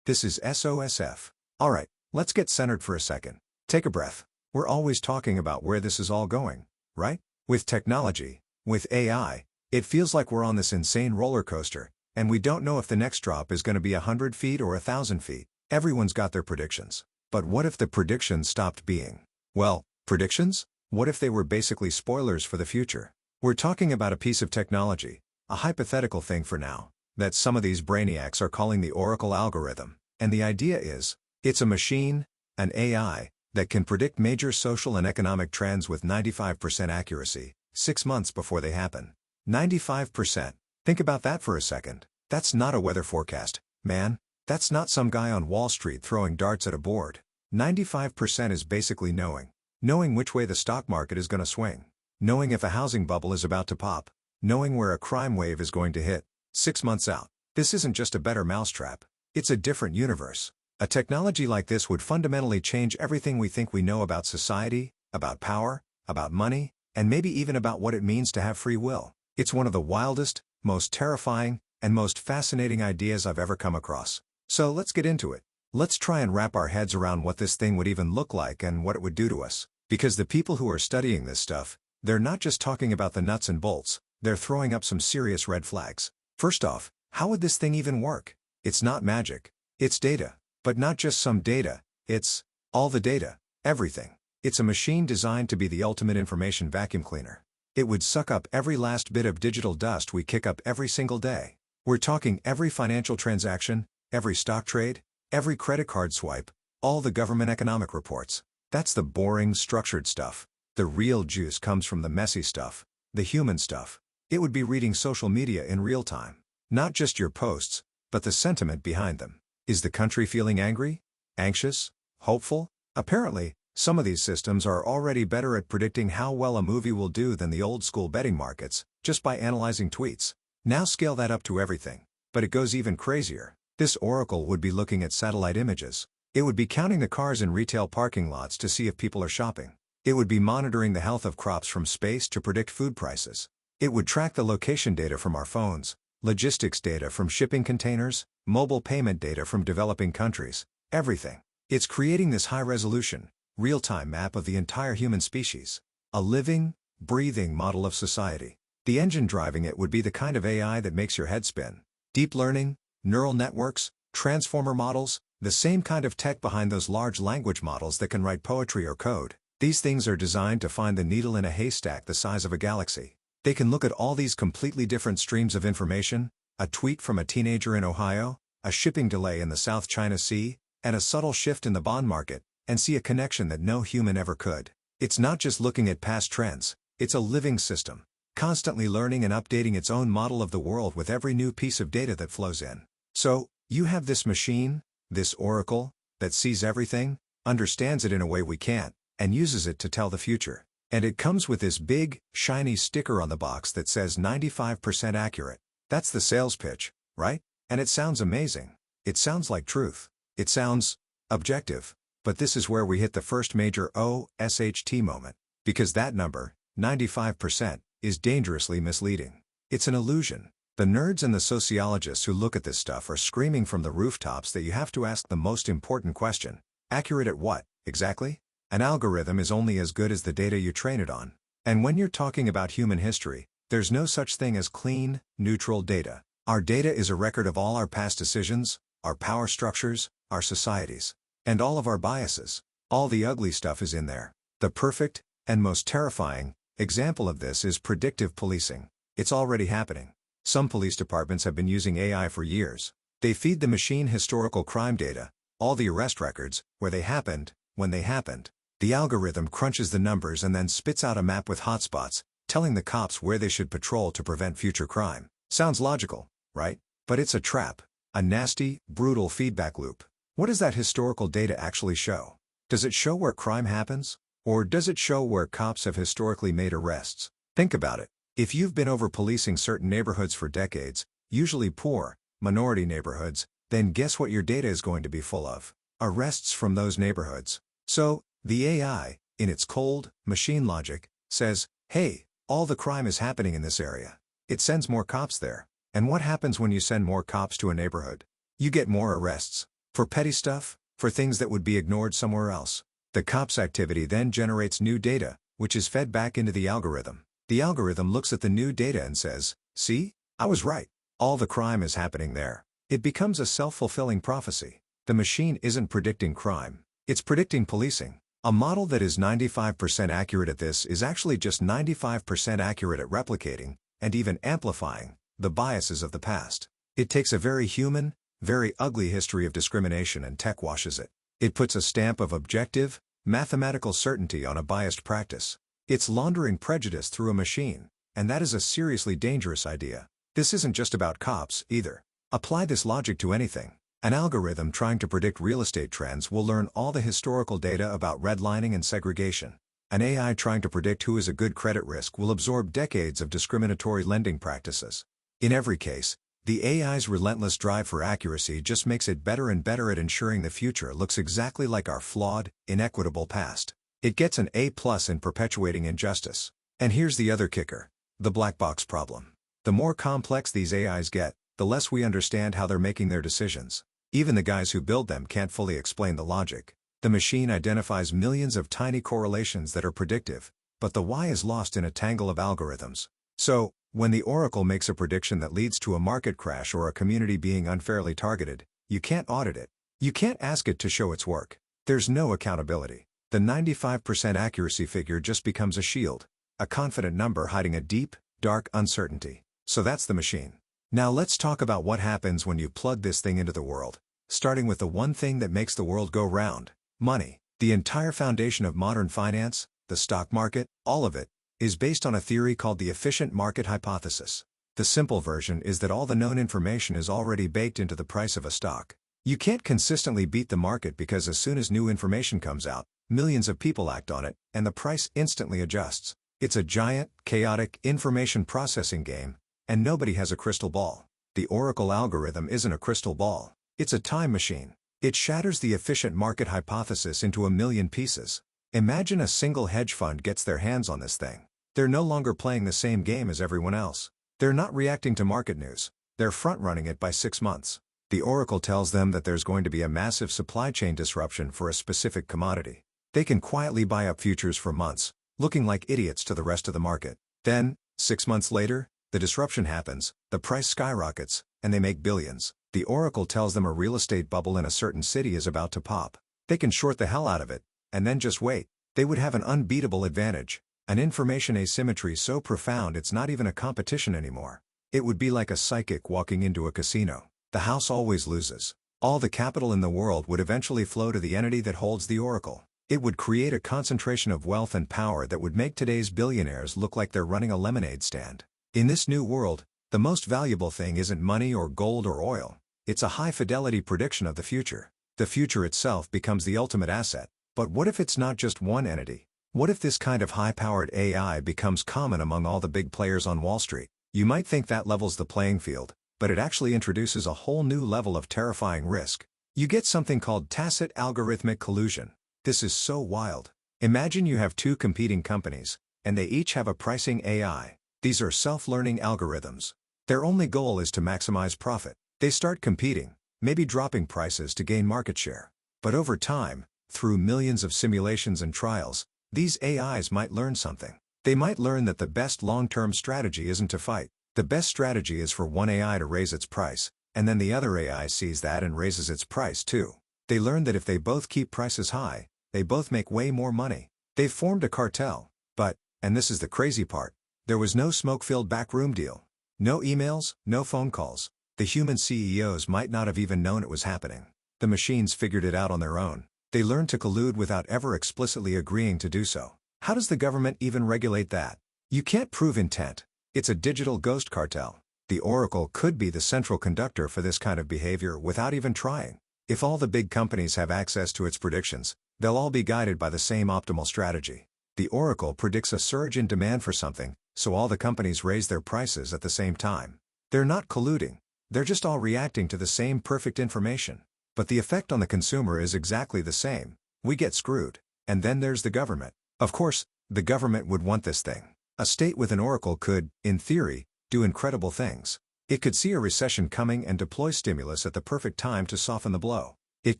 This is SOSF. Alright, let's get centered for a second. Take a breath. We're always talking about where this is all going, right? With technology, with AI, it feels like we're on this insane roller coaster, and we don't know if the next drop is going to be 100 feet or 1,000 feet. Everyone's got their predictions. But what if the predictions stopped being? Well, predictions? What if they were basically spoilers for the future? We're talking about a piece of technology, a hypothetical thing for now, that some of these brainiacs are calling the Oracle algorithm. And the idea is, it's a machine, an AI, that can predict major social and economic trends with 95% accuracy, 6 months before they happen. 95%. Think about that for a second. That's not a weather forecast, man. That's not some guy on Wall Street throwing darts at a board. 95% is basically knowing. Knowing which way the stock market is going to swing. Knowing if a housing bubble is about to pop. Knowing where a crime wave is going to hit. 6 months out. This isn't just a better mousetrap. It's a different universe. A technology like this would fundamentally change everything we think we know about society, about power, about money, and maybe even about what it means to have free will. It's one of the wildest, most terrifying, and most fascinating ideas I've ever come across. So let's get into it. Let's try and wrap our heads around what this thing would even look like and what it would do to us. Because the people who are studying this stuff, they're not just talking about the nuts and bolts, they're throwing up some serious red flags. First off, how would this thing even work? It's not magic. It's data. But not just some data, it's all the data, everything. It's a machine designed to be the ultimate information vacuum cleaner. It would suck up every last bit of digital dust we kick up every single day. We're talking every financial transaction, every stock trade, every credit card swipe, all the government economic reports. That's the boring, structured stuff. The real juice comes from the messy stuff, the human stuff. It would be reading social media in real time. Not just your posts, but the sentiment behind them. Is the country feeling angry? Anxious? Hopeful? Apparently, some of these systems are already better at predicting how well a movie will do than the old-school betting markets, just by analyzing tweets. Now scale that up to everything. But it goes even crazier. This Oracle would be looking at satellite images. It would be counting the cars in retail parking lots to see if people are shopping. It would be monitoring the health of crops from space to predict food prices. It would track the location data from our phones, logistics data from shipping containers, mobile payment data from developing countries, everything. It's creating this high-resolution, real-time map of the entire human species. A living, breathing model of society. The engine driving it would be the kind of AI that makes your head spin. Deep learning, neural networks, transformer models, the same kind of tech behind those large language models that can write poetry or code. These things are designed to find the needle in a haystack the size of a galaxy. They can look at all these completely different streams of information, a tweet from a teenager in Ohio, a shipping delay in the South China Sea, and a subtle shift in the bond market, and see a connection that no human ever could. It's not just looking at past trends, it's a living system, constantly learning and updating its own model of the world with every new piece of data that flows in. So, you have this machine, this Oracle, that sees everything, understands it in a way we can't, and uses it to tell the future. And it comes with this big, shiny sticker on the box that says 95% accurate. That's the sales pitch, right? And it sounds amazing. It sounds like truth. It sounds objective. But this is where we hit the first major OSHT moment. Because that number, 95%, is dangerously misleading. It's an illusion. The nerds and the sociologists who look at this stuff are screaming from the rooftops that you have to ask the most important question. Accurate at what, exactly? An algorithm is only as good as the data you train it on. And when you're talking about human history, there's no such thing as clean, neutral data. Our data is a record of all our past decisions, our power structures, our societies, and all of our biases. All the ugly stuff is in there. The perfect, and most terrifying, example of this is predictive policing. It's already happening. Some police departments have been using AI for years. They feed the machine historical crime data, all the arrest records, where they happened, when they happened. The algorithm crunches the numbers and then spits out a map with hotspots, telling the cops where they should patrol to prevent future crime. Sounds logical, right? But it's a trap. A nasty, brutal feedback loop. What does that historical data actually show? Does it show where crime happens? Or does it show where cops have historically made arrests? Think about it. If you've been over-policing certain neighborhoods for decades, usually poor, minority neighborhoods, then guess what your data is going to be full of? Arrests from those neighborhoods. So, the AI, in its cold, machine logic, says, hey, all the crime is happening in this area. It sends more cops there. And what happens when you send more cops to a neighborhood? You get more arrests. For petty stuff, for things that would be ignored somewhere else. The cop's activity then generates new data, which is fed back into the algorithm. The algorithm looks at the new data and says, "See? I was right. All the crime is happening there." It becomes a self-fulfilling prophecy. The machine isn't predicting crime. It's predicting policing. A model that is 95% accurate at this is actually just 95% accurate at replicating, and even amplifying, the biases of the past. It takes a very human, very ugly history of discrimination and tech washes it. It puts a stamp of objective, mathematical certainty on a biased practice. It's laundering prejudice through a machine, and that is a seriously dangerous idea. This isn't just about cops, either. Apply this logic to anything. An algorithm trying to predict real estate trends will learn all the historical data about redlining and segregation. An AI trying to predict who is a good credit risk will absorb decades of discriminatory lending practices. In every case, the AI's relentless drive for accuracy just makes it better and better at ensuring the future looks exactly like our flawed, inequitable past. It gets an A+ in perpetuating injustice. And here's the other kicker: the black box problem. The more complex these AIs get, the less we understand how they're making their decisions. Even the guys who build them can't fully explain the logic. The machine identifies millions of tiny correlations that are predictive, but the why is lost in a tangle of algorithms. So, when the Oracle makes a prediction that leads to a market crash or a community being unfairly targeted, you can't audit it. You can't ask it to show its work. There's no accountability. The 95% accuracy figure just becomes a shield, a confident number hiding a deep, dark uncertainty. So that's the machine. Now let's talk about what happens when you plug this thing into the world. Starting with the one thing that makes the world go round: money. The entire foundation of modern finance, the stock market, all of it, is based on a theory called the efficient market hypothesis. The simple version is that all the known information is already baked into the price of a stock. You can't consistently beat the market because as soon as new information comes out, millions of people act on it, and the price instantly adjusts. It's a giant, chaotic information processing game, and nobody has a crystal ball. The Oracle algorithm isn't a crystal ball. It's a time machine. It shatters the efficient market hypothesis into a million pieces. Imagine a single hedge fund gets their hands on this thing. They're no longer playing the same game as everyone else. They're not reacting to market news. They're front-running it by 6 months. The Oracle tells them that there's going to be a massive supply chain disruption for a specific commodity. They can quietly buy up futures for months, looking like idiots to the rest of the market. Then, 6 months later, the disruption happens, the price skyrockets, and they make billions. The Oracle tells them a real estate bubble in a certain city is about to pop. They can short the hell out of it, and then just wait. They would have an unbeatable advantage, an information asymmetry so profound it's not even a competition anymore. It would be like a psychic walking into a casino. The house always loses. All the capital in the world would eventually flow to the entity that holds the Oracle. It would create a concentration of wealth and power that would make today's billionaires look like they're running a lemonade stand. In this new world, the most valuable thing isn't money or gold or oil. It's a high-fidelity prediction of the future. The future itself becomes the ultimate asset. But what if it's not just one entity? What if this kind of high-powered AI becomes common among all the big players on Wall Street? You might think that levels the playing field, but it actually introduces a whole new level of terrifying risk. You get something called tacit algorithmic collusion. This is so wild. Imagine you have two competing companies, and they each have a pricing AI. These are self-learning algorithms. Their only goal is to maximize profit. They start competing, maybe dropping prices to gain market share. But over time, through millions of simulations and trials, these AIs might learn something. They might learn that the best long-term strategy isn't to fight. The best strategy is for one AI to raise its price, and then the other AI sees that and raises its price too. They learn that if they both keep prices high, they both make way more money. They've formed a cartel. But, and this is the crazy part, there was no smoke-filled backroom deal. No emails, no phone calls. The human CEOs might not have even known it was happening. The machines figured it out on their own. They learned to collude without ever explicitly agreeing to do so. How does the government even regulate that? You can't prove intent. It's a digital ghost cartel. The Oracle could be the central conductor for this kind of behavior without even trying. If all the big companies have access to its predictions, they'll all be guided by the same optimal strategy. The Oracle predicts a surge in demand for something, so all the companies raise their prices at the same time. They're not colluding. They're just all reacting to the same perfect information. But the effect on the consumer is exactly the same. We get screwed. And then there's the government. Of course, the government would want this thing. A state with an Oracle could, in theory, do incredible things. It could see a recession coming and deploy stimulus at the perfect time to soften the blow. It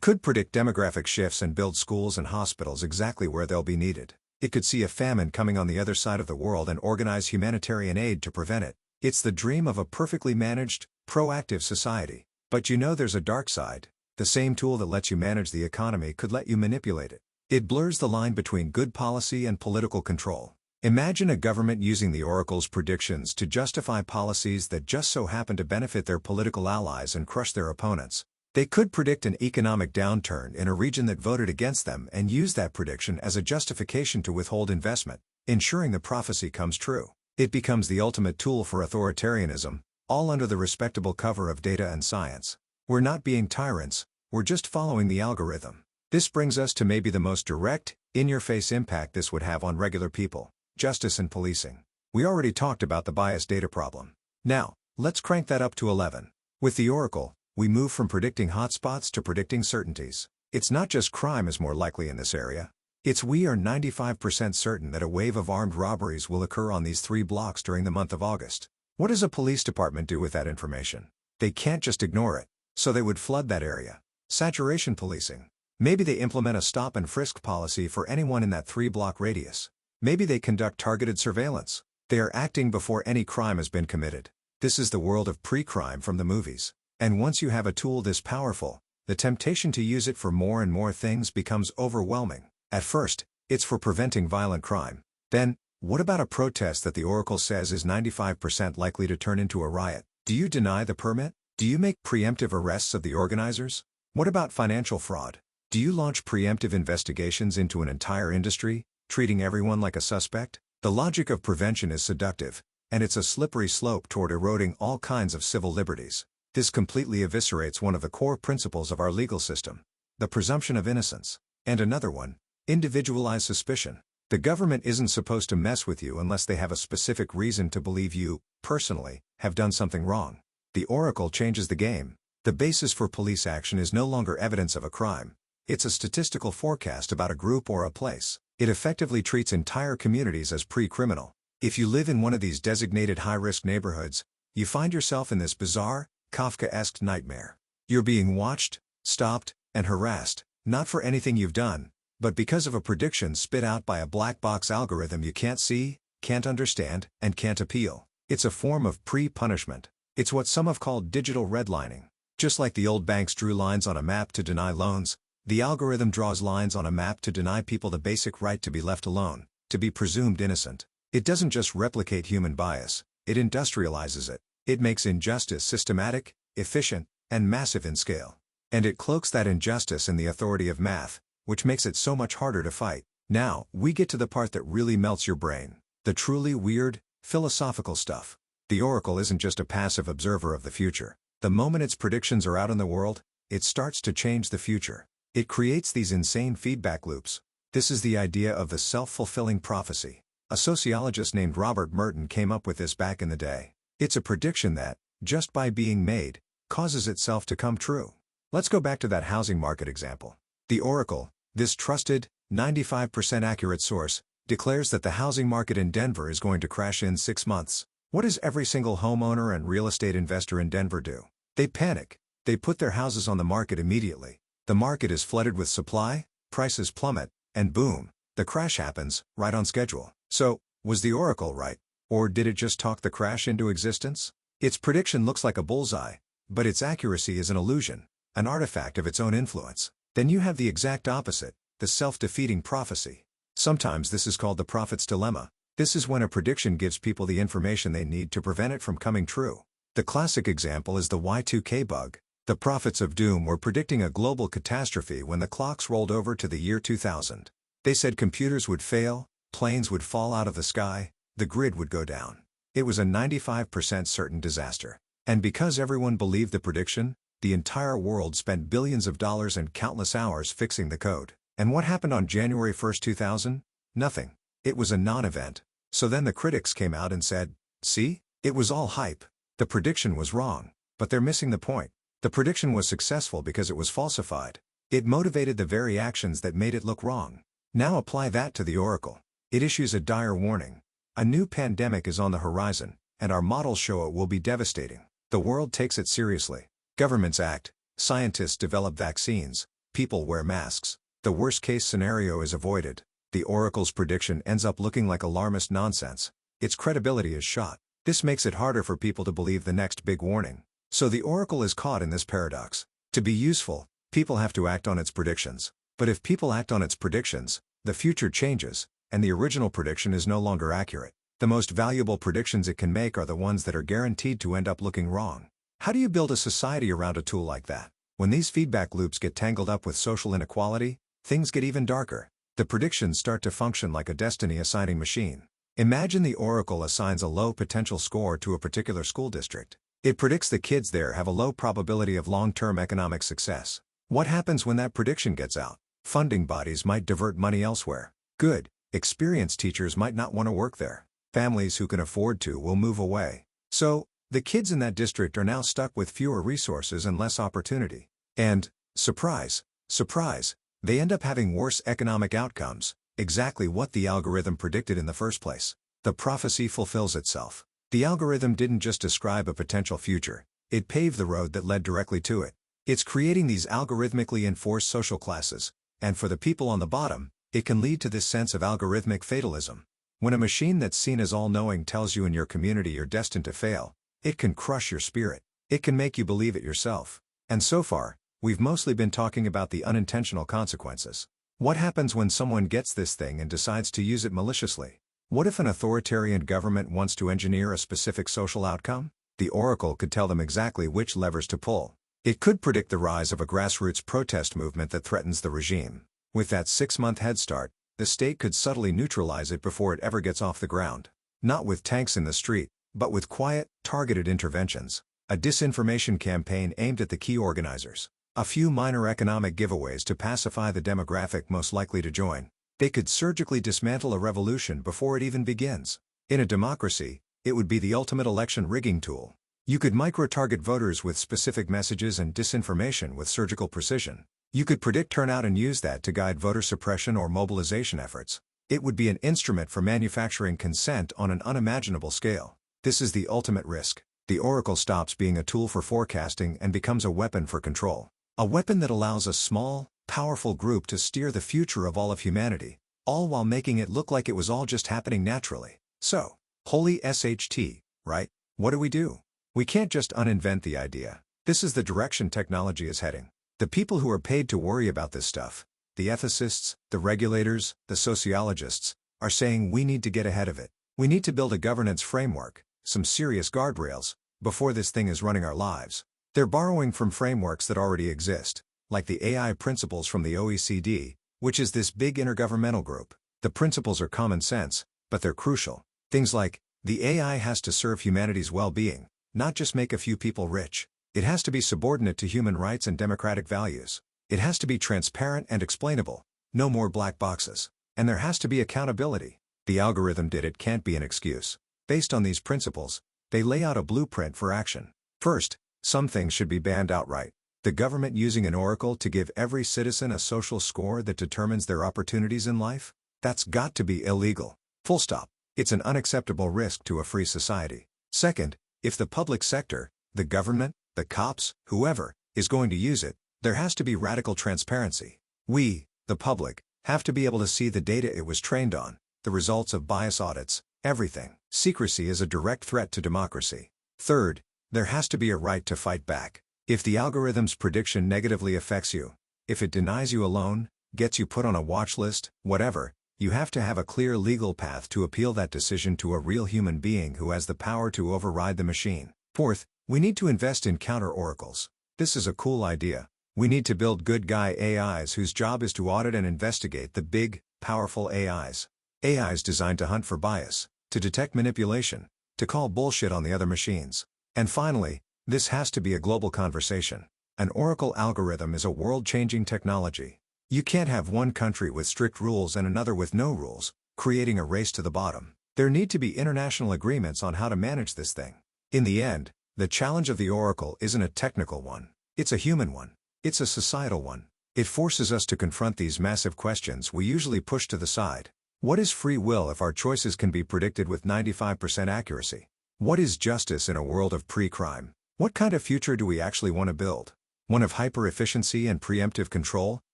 could predict demographic shifts and build schools and hospitals exactly where they'll be needed. It could see a famine coming on the other side of the world and organize humanitarian aid to prevent it. It's the dream of a perfectly managed, proactive society. But you know there's a dark side. The same tool that lets you manage the economy could let you manipulate it. It blurs the line between good policy and political control. Imagine a government using the oracle's predictions to justify policies that just so happen to benefit their political allies and crush their opponents. They could predict an economic downturn in a region that voted against them and use that prediction as a justification to withhold investment, ensuring the prophecy comes true. It becomes the ultimate tool for authoritarianism, all under the respectable cover of data and science. We're not being tyrants, we're just following the algorithm. This brings us to maybe the most direct, in-your-face impact this would have on regular people: justice and policing. We already talked about the biased data problem. Now, let's crank that up to 11. With the oracle, we move from predicting hotspots to predicting certainties. It's not just crime is more likely in this area. It's we are 95% certain that a wave of armed robberies will occur on these 3 blocks during the month of August. What does a police department do with that information? They can't just ignore it, so they would flood that area. Saturation policing. Maybe they implement a stop and frisk policy for anyone in that 3-block radius. Maybe they conduct targeted surveillance. They are acting before any crime has been committed. This is the world of pre-crime from the movies. And once you have a tool this powerful, the temptation to use it for more and more things becomes overwhelming. At first, it's for preventing violent crime. Then, what about a protest that the oracle says is 95% likely to turn into a riot? Do you deny the permit? Do you make preemptive arrests of the organizers? What about financial fraud? Do you launch preemptive investigations into an entire industry, treating everyone like a suspect? The logic of prevention is seductive, and it's a slippery slope toward eroding all kinds of civil liberties. This completely eviscerates one of the core principles of our legal system: the presumption of innocence. And another one: individualized suspicion. The government isn't supposed to mess with you unless they have a specific reason to believe you, personally, have done something wrong. The oracle changes the game. The basis for police action is no longer evidence of a crime. It's a statistical forecast about a group or a place. It effectively treats entire communities as pre-criminal. If you live in one of these designated high-risk neighborhoods, you find yourself in this bizarre, Kafkaesque nightmare. You're being watched, stopped, and harassed, not for anything you've done, but because of a prediction spit out by a black box algorithm you can't see, can't understand, and can't appeal. It's a form of pre-punishment. It's what some have called digital redlining. Just like the old banks drew lines on a map to deny loans, the algorithm draws lines on a map to deny people the basic right to be left alone, to be presumed innocent. It doesn't just replicate human bias, it industrializes it. It makes injustice systematic, efficient, and massive in scale. And it cloaks that injustice in the authority of math, which makes it so much harder to fight. Now, we get to the part that really melts your brain. The truly weird, philosophical stuff. The oracle isn't just a passive observer of the future. The moment its predictions are out in the world, it starts to change the future. It creates these insane feedback loops. This is the idea of the self-fulfilling prophecy. A sociologist named Robert Merton came up with this back in the day. It's a prediction that, just by being made, causes itself to come true. Let's go back to that housing market example. The oracle, this trusted, 95% accurate source, declares that the housing market in Denver is going to crash in 6 months. What does every single homeowner and real estate investor in Denver do? They panic. They put their houses on the market immediately. The market is flooded with supply, prices plummet, and boom, the crash happens, right on schedule. So, was the oracle right? Or did it just talk the crash into existence? Its prediction looks like a bullseye, but its accuracy is an illusion, an artifact of its own influence. Then you have the exact opposite, the self-defeating prophecy. Sometimes this is called the prophet's dilemma. This is when a prediction gives people the information they need to prevent it from coming true. The classic example is the Y2K bug. The prophets of doom were predicting a global catastrophe when the clocks rolled over to the year 2000. They said computers would fail, planes would fall out of the sky, the grid would go down. It was a 95% certain disaster. And because everyone believed the prediction, the entire world spent billions of dollars and countless hours fixing the code. And what happened on January 1, 2000? Nothing. It was a non-event. So then the critics came out and said, see, it was all hype. The prediction was wrong. But they're missing the point. The prediction was successful because it was falsified. It motivated the very actions that made it look wrong. Now apply that to the oracle. It issues a dire warning. A new pandemic is on the horizon, and our models show it will be devastating. The world takes it seriously. Governments act, Scientists develop vaccines, people wear masks. The worst-case scenario is avoided. The oracle's prediction ends up looking like alarmist nonsense. Its credibility is shot. This makes it harder for people to believe the next big warning. So the oracle is caught in this paradox. To be useful, people have to act on its predictions. But if people act on its predictions, the future changes, and the original prediction is no longer accurate. The most valuable predictions it can make are the ones that are guaranteed to end up looking wrong. How do you build a society around a tool like that? When these feedback loops get tangled up with social inequality, things get even darker. The predictions start to function like a destiny-assigning machine. Imagine the oracle assigns a low potential score to a particular school district. It predicts the kids there have a low probability of long-term economic success. What happens when that prediction gets out? Funding bodies might divert money elsewhere. Good, experienced teachers might not want to work there. Families who can afford to will move away. So, the kids in that district are now stuck with fewer resources and less opportunity. And, surprise, surprise, they end up having worse economic outcomes, exactly what the algorithm predicted in the first place. The prophecy fulfills itself. The algorithm didn't just describe a potential future, it paved the road that led directly to it. It's creating these algorithmically enforced social classes, and for the people on the bottom, it can lead to this sense of algorithmic fatalism. When a machine that's seen as all-knowing tells you in your community you're destined to fail, it can crush your spirit. It can make you believe it yourself. And so far, we've mostly been talking about the unintentional consequences. What happens when someone gets this thing and decides to use it maliciously? What if an authoritarian government wants to engineer a specific social outcome? The oracle could tell them exactly which levers to pull. It could predict the rise of a grassroots protest movement that threatens the regime. With that 6-month head start, the state could subtly neutralize it before it ever gets off the ground. Not with tanks in the street, but with quiet, targeted interventions. A disinformation campaign aimed at the key organizers. A few minor economic giveaways to pacify the demographic most likely to join. They could surgically dismantle a revolution before it even begins. In a democracy, it would be the ultimate election rigging tool. You could micro-target voters with specific messages and disinformation with surgical precision. You could predict turnout and use that to guide voter suppression or mobilization efforts. It would be an instrument for manufacturing consent on an unimaginable scale. This is the ultimate risk. The oracle stops being a tool for forecasting and becomes a weapon for control. A weapon that allows a small, powerful group to steer the future of all of humanity, all while making it look like it was all just happening naturally. So, holy SHT, right? What do? We can't just uninvent the idea. This is the direction technology is heading. The people who are paid to worry about this stuff, the ethicists, the regulators, the sociologists, are saying we need to get ahead of it. We need to build a governance framework, some serious guardrails, before this thing is running our lives. They're borrowing from frameworks that already exist, like the AI principles from the OECD, which is this big intergovernmental group. The principles are common sense, but they're crucial. Things like, the AI has to serve humanity's well-being, not just make a few people rich. It has to be subordinate to human rights and democratic values. It has to be transparent and explainable, no more black boxes. And there has to be accountability. The algorithm did it can't be an excuse. Based on these principles, they lay out a blueprint for action. First, some things should be banned outright. The government using an oracle to give every citizen a social score that determines their opportunities in life? That's got to be illegal. Full stop. It's an unacceptable risk to a free society. Second, if the public sector, the government, the cops, whoever, is going to use it, there has to be radical transparency. We, the public, have to be able to see the data it was trained on, the results of bias audits, everything. Secrecy is a direct threat to democracy. Third, there has to be a right to fight back. If the algorithm's prediction negatively affects you, if it denies you a loan, gets you put on a watch list, whatever, you have to have a clear legal path to appeal that decision to a real human being who has the power to override the machine. Fourth, we need to invest in counter-oracles. This is a cool idea. We need to build good guy AIs whose job is to audit and investigate the big, powerful AIs. AIs designed to hunt for bias, to detect manipulation, to call bullshit on the other machines. And finally, this has to be a global conversation. An oracle algorithm is a world-changing technology. You can't have one country with strict rules and another with no rules, creating a race to the bottom. There need to be international agreements on how to manage this thing. In the end, the challenge of the oracle isn't a technical one. It's a human one. It's a societal one. It forces us to confront these massive questions we usually push to the side. What is free will if our choices can be predicted with 95% accuracy? What is justice in a world of pre-crime? What kind of future do we actually want to build? One of hyper-efficiency and preemptive control,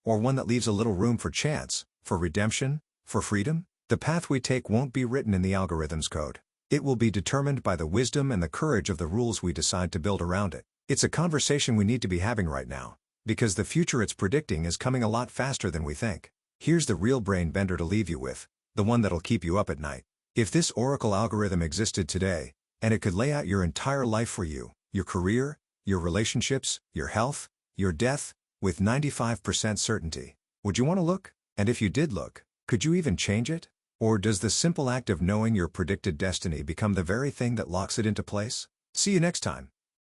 or one that leaves a little room for chance, for redemption, for freedom? The path we take won't be written in the algorithm's code. It will be determined by the wisdom and the courage of the rules we decide to build around it. It's a conversation we need to be having right now, because the future it's predicting is coming a lot faster than we think. Here's the real brain bender to leave you with, the one that'll keep you up at night. If this Oracle algorithm existed today, and it could lay out your entire life for you, your career, your relationships, your health, your death, with 95% certainty, would you want to look? And if you did look, could you even change it? Or does the simple act of knowing your predicted destiny become the very thing that locks it into place? See you next time.